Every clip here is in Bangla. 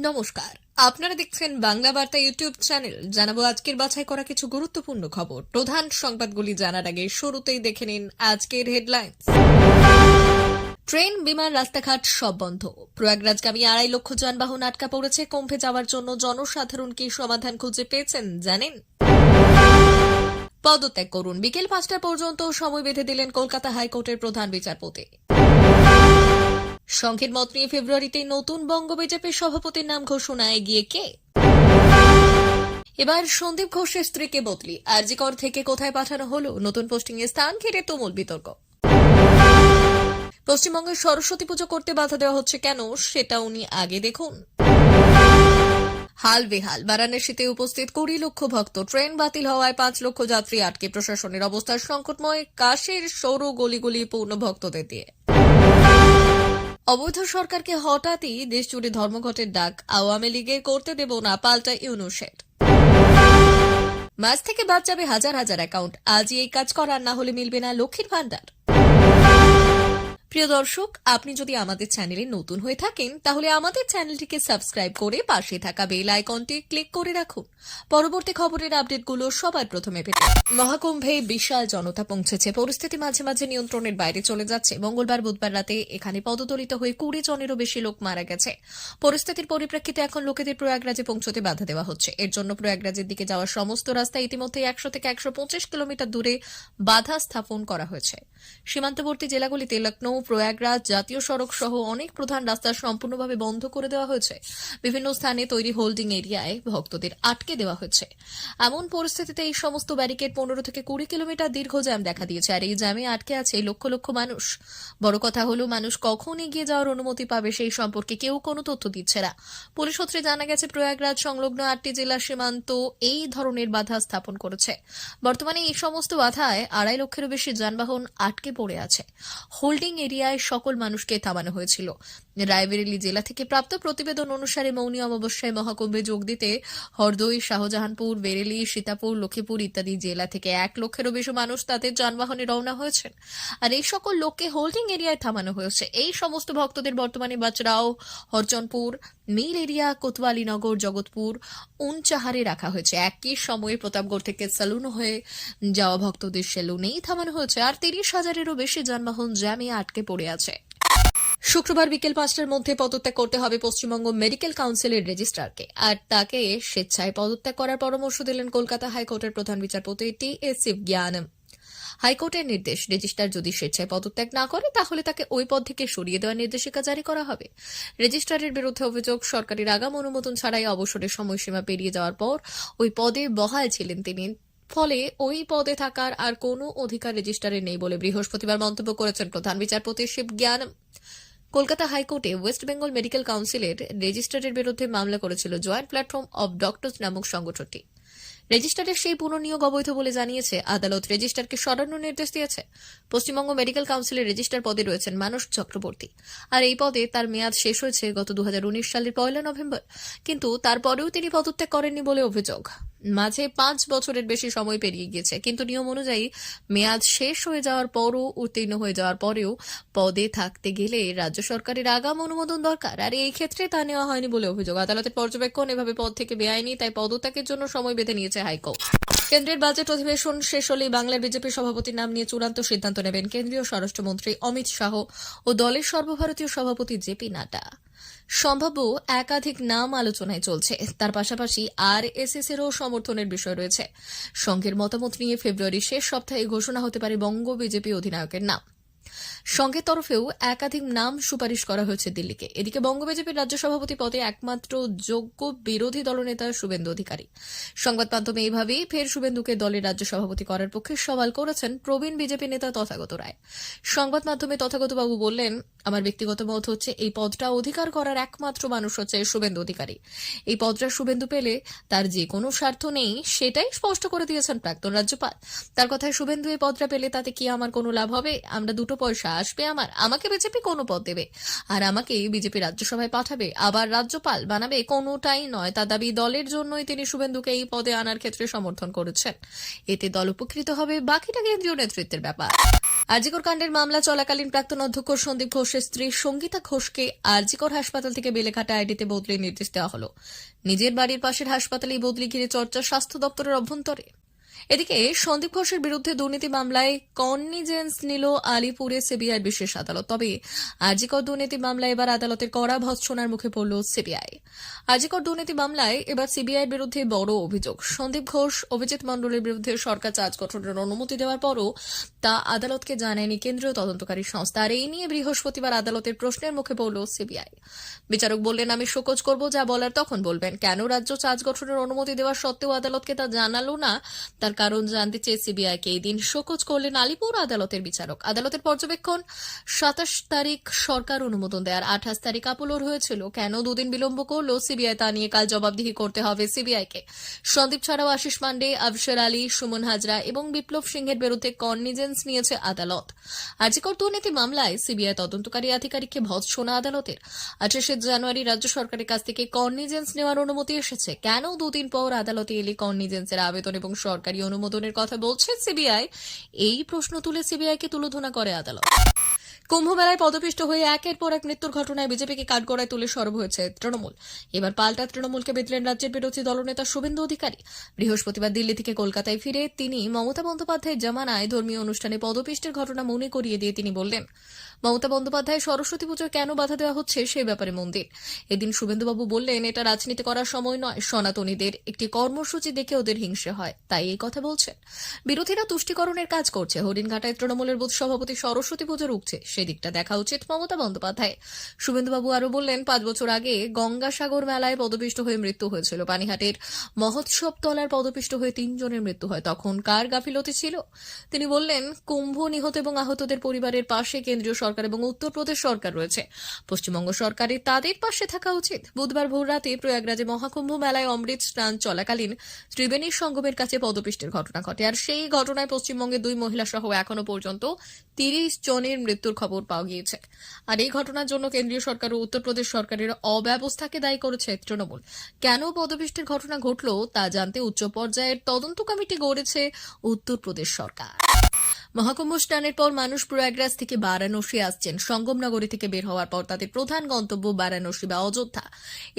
নমস্কার, আপনারা দেখছেন বাংলা বার্তা ইউটিউব চ্যানেল। জানাবো আজকের বাছাই করা কিছু গুরুত্বপূর্ণ খবর। প্রধান সংবাদগুলি জানার আগে শুরুতেই দেখে নিন আজকের হেডলাইন্স। ট্রেন, বিমান, রাস্তাঘাট সব বন্ধ। প্রয়াগরাজগামী 2.5 লক্ষ যানবাহন আটকা পড়েছে। কুম্ভে যাওয়ার জন্য জনসাধারণ কি সমাধান খুঁজে পেয়েছেন জানেন? পদত্যাগ করুন, বিকেল 5টা পর্যন্ত সময় বেঁধে দিলেন কলকাতা হাইকোর্টের প্রধান বিচারপতি। সংঘের মত নিয়ে ফেব্রুয়ারিতেই নতুন বঙ্গ বিজেপির সভাপতির নাম ঘোষণা, এগিয়ে কে? এবার সন্দীপ ঘোষের স্ত্রীকে বদলি, আরজিকর থেকে কোথায় পাঠানো হলো? নতুন পোস্টিং এর স্থান ঘিরে তুমুল বিতর্ক। পশ্চিমবঙ্গে সরস্বতী পুজো করতে বাধা দেওয়া হচ্ছে কেন, সেটা উনি আগে দেখুন। হাল বেহাল, বারাণসীতে উপস্থিত 20 লক্ষ ভক্ত। ট্রেন বাতিল হওয়ায় 5 লক্ষ যাত্রী আটকে। প্রশাসনের অবস্থা সংকটময়। কাশীর সৌর গলিগুলি পূর্ণ ভক্তদের দিয়ে। অবৈধ সরকারকে হঠাৎই দেশ জুড়ে ধর্মঘটের ডাক। আওয়ামী লীগের করতে দেব না, পাল্টা ইউনুসের। মাস থেকে বাদ যাবে হাজার হাজার অ্যাকাউন্ট। আজই এই কাজ করার, না হলে মিলবে না লক্ষ্মীর ভান্ডার। প্রিয় দর্শক, আপনি যদি আমাদের চ্যানেলে নতুন হয়ে থাকেন তাহলে আমাদের চ্যানেলটিকে সাবস্ক্রাইব করে পাশে থাকা বেল আইকনটি ক্লিক করে রাখুন পরবর্তী খবরের আপডেটগুলো সবার প্রথমে পেতে। মহাকুম্ভে বিশাল জনতা পৌঁছেছে। পরিস্থিতি মাঝে মাঝে নিয়ন্ত্রণের বাইরে চলে যাচ্ছে। মঙ্গলবার, বুধবার রাতে এখানে পদদলিত হয়ে 20 জনেরও বেশি লোক মারা গেছে। পরিস্থিতির পরিপ্রেক্ষিতে এখন লোকেদের প্রয়াগরাজে পৌঁছতে বাধা দেওয়া হচ্ছে। এর জন্য প্রয়াগরাজের দিকে যাওয়ার সমস্ত রাস্তা ইতিমধ্যে 100 থেকে 125 কিলোমিটার দূরে বাধা স্থাপন করা হয়েছে। সীমান্তবর্তী জেলাগুলিতে লখনৌ, প্রয়াগরাজ জাতীয় সড়ক সহ অনেক প্রধান রাস্তা সম্পূর্ণভাবে বন্ধ করে দেওয়া হয়েছে। বিভিন্ন স্থানে তৈরি হোল্ডিং এরিয়ায় ভক্তদের আটকে দেওয়া হয়েছে। এমন পরিস্থিতিতে এই সমস্ত ব্যারিকেড 15 থেকে 20 কিলোমিটার দীর্ঘ জ্যাম দেখা দিয়েছে। আর এই জ্যামে আটকে আছে লক্ষ লক্ষ মানুষ। বড় কথা হলো, মানুষ কখন এগিয়ে যাওয়ার অনুমতি পাবে সেই সম্পর্কে কেউ কোনো তথ্য দিচ্ছে না। পুলিশ সূত্রে জানা গেছে, প্রয়াগরাজ সংলগ্ন 8টি জেলার সীমান্ত এই ধরনের বাধা স্থাপন করেছে। বর্তমানে এই সমস্ত বাধায় 2.5 লক্ষেরও বেশি যানবাহন আটকে পড়ে আছে। হোল্ডিং এরিয়ায় সকল মানুষকে থামানো হয়েছিল। রায়বেরেলি জেলা থেকে প্রাপ্ত প্রতিবেদন অনুসারে মৌনী অমাবস্যায় মহাকুম্ভে যোগ দিতে হরদই, শাহজাহানপুর, বেরেলি, সীতাপুর, লক্ষ্মীপুর ইত্যাদি জেলা থেকে 1 লক্ষেরও বেশি মানুষ তাদের যানবাহনে রওনা হয়েছেন। আর এই সকল লোককে হোল্ডিং এরিয়ায় থামানো হয়েছে। এই সমস্ত ভক্তদের বর্তমানে বাচরাও, হরচনপুর, মিল এরিয়া, কোতওয়ালিনগর, জগৎপুর, উনচাহারে রাখা হয়েছে। একই সময়ে প্রতাপগড় থেকে সেলুন হয়ে যাওয়া ভক্তদের সেলুনেই থামানো হয়েছে। আর 30,000-এরও বেশি যানবাহন জ্যামে আটকে পড়ে আছে। শুক্রবার বিকেল 5টার মধ্যে পদত্যাগ করতে হবে পশ্চিমবঙ্গ মেডিকেল কাউন্সিলের রেজিস্ট্রারকে। আর তাকে স্বেচ্ছায় পদত্যাগ করার পরামর্শ দিলেন কলকাতা হাইকোর্টের প্রধান বিচারপতি টি.এস. শিবজ্ঞানম। হাইকোর্টের নির্দেশ, রেজিস্ট্রার যদি স্বেচ্ছায় পদত্যাগ না করে তাহলে তাকে ওই পদ থেকে সরিয়ে দেওয়ার নির্দেশিকা জারি করা হবে। রেজিস্ট্রারের বিরুদ্ধে অভিযোগ, সরকারের আগাম অনুমোদন ছাড়াই অবসরের সময়সীমা পেরিয়ে যাওয়ার পর ওই পদে বহাল ছিলেন তিনি। ফলে ওই পদে থাকার আর কোনো অধিকার রেজিস্ট্রারের নেই বলে বৃহস্পতিবার মন্তব্য করেছেন প্রধান বিচারপতি শিবজ্ঞানম। কলকাতা হাইকোর্টে ওয়েস্ট বেঙ্গল মেডিকেল কাউন্সিলের রেজিস্ট্রারের বিরুদ্ধে মামলা করেছিল জয়েন্ট প্ল্যাটফর্ম অব ডক্টরস নামক সংগঠনটি। রেজিস্ট্রারের সেই পুনর্নিয়োগ অবৈধ বলে জানিয়েছে আদালত। রেজিস্ট্রারকে সরানোর নির্দেশ দিয়েছে। পশ্চিমবঙ্গ মেডিকেল কাউন্সিলের রেজিস্ট্রার পদে রয়েছেন মানস চক্রবর্তী। আর এই পদে তার মেয়াদ শেষ হয়েছে গত 2019 সালের 1 নভেম্বর। কিন্তু তারপরেও তিনি পদত্যাগ করেননি বলে অভিযোগ। মাঝে 5 বছরের বেশি সময় পেরিয়ে গিয়েছে, কিন্তু নিয়ম অনুযায়ী মেয়াদ শেষ হয়ে যাওয়ার পরও, উত্তীর্ণ হয়ে যাওয়ার পরেও পদে থাকতে গেলে রাজ্য সরকারের আগাম অনুমোদন দরকার। আর এই ক্ষেত্রে তা নেওয়া হয়নি বলে অভিযোগ। আদালতের পর্যবেক্ষণ, এভাবে পদ থেকে বেআইনি, তাই পদত্যাগের জন্য সময় বেঁধে নিয়েছে হাইকোর্ট। কেন্দ্রের বাজেট অধিবেশন শেষ হলেই বাংলার বিজেপির সভাপতির নাম নিয়ে চূড়ান্ত সিদ্ধান্ত নেবেন কেন্দ্রীয় স্বরাষ্ট্রমন্ত্রী অমিত শাহ ও দলের সর্বভারতীয় সভাপতি জেপি নাড্ডা। সম্ভাব্য একাধিক নাম আলোচনায় চলছে। তার পাশাপাশি আরএসএস এরও সমর্থনের বিষয় রয়েছে। সংঘের মতামত নিয়ে ফেব্রুয়ারির শেষ সপ্তাহে ঘোষণা হতে পারে বঙ্গ বিজেপি অধিনায়কের নাম। সংঘের তরফেও একাধিক নাম সুপারিশ করা হয়েছে দিল্লিকে। এদিকে বঙ্গ বিজেপির রাজ্য সভাপতি পদে একমাত্র যোগ্য বিরোধী দলনেতা শুভেন্দু অধিকারী। সংবাদ মাধ্যমে এইভাবেই ফের শুভেন্দুকে দলের রাজ্য সভাপতি করার পক্ষে সওয়াল করেছেন প্রবীণ বিজেপি নেতা তথাগত রায়। সংবাদ মাধ্যমে তথাগত বাবু বললেন, আমার ব্যক্তিগত মত হচ্ছে এই পদটা অধিকার করার একমাত্র মানুষ হচ্ছে শুভেন্দু অধিকারী। এই পদটা শুভেন্দু পেলে তার যে কোনো স্বার্থ নেই, সেটাই স্পষ্ট করে দিয়েছেন প্রাক্তন রাজ্যপাল। তার কথায়, শুভেন্দু এই পদটা পেলে তাতে কি আমার কোনো লাভ হবে? আমরা দুটো দুটো পয়সা আসবে আমাকে বিজেপি কোনো পদ দেবে আর আমাকে বিজেপি রাজ্যসভায় পাঠাবে, আবার রাজ্যপাল বানাবে, কোনোটাই নয়। তার দাবি দলের জন্যই তিনি শুভেন্দুকে এই পদে আনার ক্ষেত্রে সমর্থন করেছেন। এতে দল উপকৃত হবে, বাকিটা কেন্দ্রীয় নেতৃত্বের ব্যাপার। আরজিকর কাণ্ডের মামলা চলাকালীন প্রাক্তন অধ্যক্ষ সন্দীপ ঘোষের স্ত্রী সঙ্গীতা ঘোষকে আরজিকর হাসপাতাল থেকে বেলেঘাটা আইডিতে বদলির নির্দেশ দেওয়া হলো। নিজের বাড়ির পাশের হাসপাতালেই বদলি ঘিরে চর্চা স্বাস্থ্য দপ্তরের অভ্যন্তরে। এদিকে সন্দীপ ঘোষের বিরুদ্ধে দুর্নীতি মামলায় কগনিজেন্স নিল আলিপুরে সিবিআই বিশেষ আদালত। তবে আরজিকর দুর্নীতি মামলায় এবার আদালতের কড়া ভৎসনার মুখে পড়ল সিবিআই। আরজিকর দুর্নীতি মামলায় এবার সিবিআইয়ের বিরুদ্ধে বড় অভিযোগ। সন্দীপ ঘোষ, অভিজিৎ মণ্ডলের বিরুদ্ধে সরকার চার্জ গঠনের অনুমতি দেওয়ার পরও তা আদালতকে জানায়নি কেন্দ্রীয় তদন্তকারী সংস্থা। আর এই নিয়ে বৃহস্পতিবার আদালতের প্রশ্নের মুখে পড়ল সিবিআই। বিচারক বললেন, আমি শোকজ করব, যা বলার তখন বলবেন। কেন রাজ্য চার্জ গঠনের অনুমতি দেওয়ার সত্ত্বেও আদালতকে তা জানালো না, তার কারণ জানতে চেয়ে সিবিআইকে এই দিন শোকজ করলেন আলিপুর আদালতের বিচারক। আদালতের পর্যবেক্ষণ 27 তারিখ সরকার অনুমোদন দেয় আর 28 তারিখ আপলোড হয়েছিল। কেন দুদিন বিলম্ব করলো সিবিআই, তা নিয়ে কাল জবাবদিহি করতে হবে সিবিআইকে। সন্দীপ ছাড়াও আশিস পান্ডে, আফসার আলী, সুমন হাজরা এবং বিপ্লব সিংহের বিরুদ্ধে কগনিজেন্স নিয়েছে আদালত। আরজিকর দুর্নীতি মামলায় সিবিআই তদন্তকারী আধিকারিককে ভৎসনা আদালতের। 28 জানুয়ারি রাজ্য সরকারের কাছ থেকে কগনিজেন্স নেওয়ার অনুমতি এসেছে। কেন দুদিন পর আদালতে এলে কগনিজেন্সের আবেদন এবং সরকারি অনুমোদনের কথা বলছে সিবিআই, এই প্রশ্ন তুলে সিবিআইকে তুলোধনা করে আদালত। কুম্ভমেলায় পদপিষ্ট হয়ে একের পর এক মৃত্যুর ঘটনায় বিজেপিকে কাঠগড়ায় তুলে সরব হয়েছে তৃণমূল। এবার পাল্টা তৃণমূলকে বেঁধলেন রাজ্যের বিরোধী দলনেতা শুভেন্দু অধিকারী। বৃহস্পতিবার দিল্লি থেকে কলকাতায় ফিরে তিনি মমতা বন্দ্যোপাধ্যায়ের জামানায় ধর্মীয় অনুষ্ঠানে পদপিষ্টের ঘটনা মনে করিয়ে দিয়ে তিনি বললেন, মমতা বন্দ্যোপাধ্যায় সরস্বতী পুজোয় কেন বাধা দেওয়া হচ্ছে সে ব্যাপারে মন দিন। এদিন শুভেন্দুবাবু বললেন, এটা রাজনীতি করার সময় নয়, সনাতনীদের একটি কর্মসূচি দেখে ওদের হিংসে হয়, তাই এই কথা বলছেন। বিরোধীরা তুষ্টিকরণের কাজ করছে, হরিণঘাটায় তৃণমূলের বুথ সভাপতি সরস্বতী পুজো রুখছে, সেদিকটা দেখা উচিত মমতা বন্দ্যোপাধ্যায়। শুভেন্দুবাবু আরো বললেন, 5 বছর আগে গঙ্গাসাগর মেলায় পদপিষ্ট হয়ে মৃত্যু হয়েছিল। পানিহাটের মহোৎসব তলার পদপিষ্ট হয়ে 3 জনের মৃত্যু হয়, তখন কার গাফিলতি ছিল? তিনি বললেন, কুম্ভ নিহত এবং আহতদের পরিবারের পাশে কেন্দ্রীয় সরকার এবং উত্তরপ্রদেশ সরকার রয়েছে, পশ্চিমবঙ্গ সরকারের তাদের পাশে থাকা উচিত। বুধবার ভোর রাতে প্রয়াগরাজে মহাকুম্ভ মেলায় অমৃত স্নান চলাকালীন ত্রিবেণীর সঙ্গমের কাছে পদপিষ্টের ঘটনা ঘটে। আর সেই ঘটনায় পশ্চিমবঙ্গের 2 মহিলা সহ এখনো পর্যন্ত 30 জনের মৃত্যুর খবর পাওয়া গিয়েছে। আর এই ঘটনার জন্য কেন্দ্রীয় সরকার ও উত্তরপ্রদেশ সরকারের অব্যবস্থাকে দায়ী করেছে তৃণমূল। কেন পদপিষ্টের ঘটনা ঘটল তা জানতে উচ্চ পর্যায়ের তদন্ত কমিটি গড়েছে উত্তরপ্রদেশ সরকার। মহাকুম্ভ স্নানের পর মানুষ প্রয়াগরাজ থেকে বারাণসী আসছেন। সঙ্গমনগরী থেকে বের হওয়ার পর তাদের প্রধান গন্তব্য বারাণসী বা অযোধ্যা,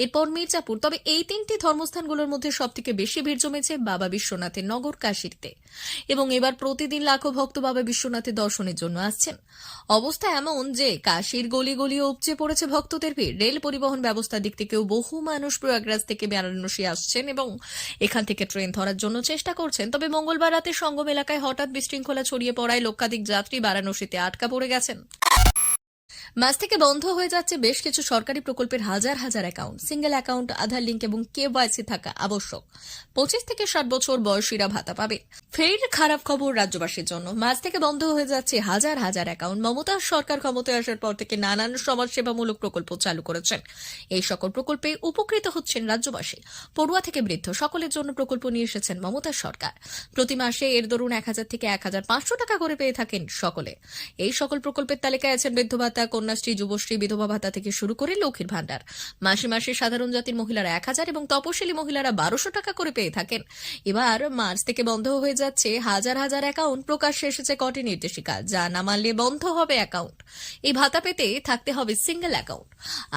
এরপর মির্জাপুর। তবে এই 3টি ধর্মস্থানগুলোর মধ্যে সবথেকে বেশি ভিড় জমেছে বাবা বিশ্বনাথের নগর কাশীতে। এবং এবার প্রতিদিন লাখো ভক্ত বাবা বিশ্বনাথের দর্শনের জন্য আসছেন। অবস্থা এমন যে কাশীর গলি গলি উপচে পড়েছে ভক্তদের ভিড়। রেল পরিবহন ব্যবস্থার দিক থেকেও বহু মানুষ প্রয়াগরাজ থেকে বারাণসী আসছেন এবং এখান থেকে ট্রেন ধরার জন্য চেষ্টা করছেন। তবে মঙ্গলবার রাতে সঙ্গম এলাকায় হঠাৎ বিশৃঙ্খলা ছড়িয়ে পড়ায় লক্ষাধিক যাত্রী বারাণসীতে আটকা পড়ে গেছেন। মাস থেকে বন্ধ হয়ে যাচ্ছে বেশ কিছু সরকারি প্রকল্পের হাজার হাজার অ্যাকাউন্ট। সিঙ্গেল অ্যাকাউন্ট, আধার লিঙ্ক এবং কেওয়াইসি থাকা আবশ্যক। 25 থেকে 60 বছর বয়সীরা ভাতা পাবে। ফের খারাপ খবর রাজ্যবাসীর জন্য, মাস থেকে বন্ধ হয়ে যাচ্ছে হাজার হাজার অ্যাকাউন্ট। মমতা সরকার ক্ষমতায় আসার পর থেকে নানান সমাজসেবামূলক প্রকল্প চালু করেছেন। এই সকল প্রকল্পে উপকৃত হচ্ছেন রাজ্যবাসী। পড়ুয়া থেকে বৃদ্ধ সকলের জন্য প্রকল্প নিয়ে এসেছেন মমতার সরকার। প্রতি মাসে এর দরুন 1000 থেকে 1500 টাকা করে পেয়ে থাকেন সকলে। এই সকল প্রকল্পের তালিকায় আছেন বৃদ্ধ ভাতা, কন্যাশ্রী, যুবশ্রী, বিধবা ভাতা থেকে শুরু করে লক্ষ্মীর ভান্ডার। মাসে মাসে সাধারণ জাতির মহিলারা 1000 এবং তপশিলি মহিলারা 1200 টাকা করে পেয়ে থাকেন। এবার মার্চ থেকে বন্ধ হয়ে যাচ্ছে হাজার হাজার অ্যাকাউন্ট। প্রকাশ্যে এসেছে কটি নির্দেশিকা, যা না মানলে বন্ধ হবে অ্যাকাউন্ট। এই ভাতা পেতে থাকতে হবে সিঙ্গেল অ্যাকাউন্ট,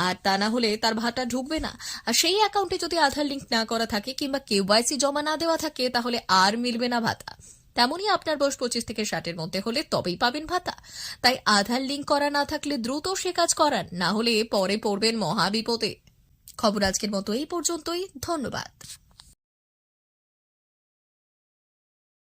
আর তা না হলে তার ভাতা ঢুকবে না। আর সেই অ্যাকাউন্টে যদি আধার লিঙ্ক না করা থাকে কিংবা কেওয়াইসি জমা না দেওয়া থাকে তাহলে আর মিলবে না ভাতা। তেমনই আপনার বয়স 25 থেকে 60-এর মধ্যে হলে তবেই পাবেন ভাতা। তাই আধার লিঙ্ক করা না থাকলে দ্রুত সে কাজ করান, না হলে পরে পড়বেন মহাবিপদে। খবর আজকের মতো এই পর্যন্তই। ধন্যবাদ।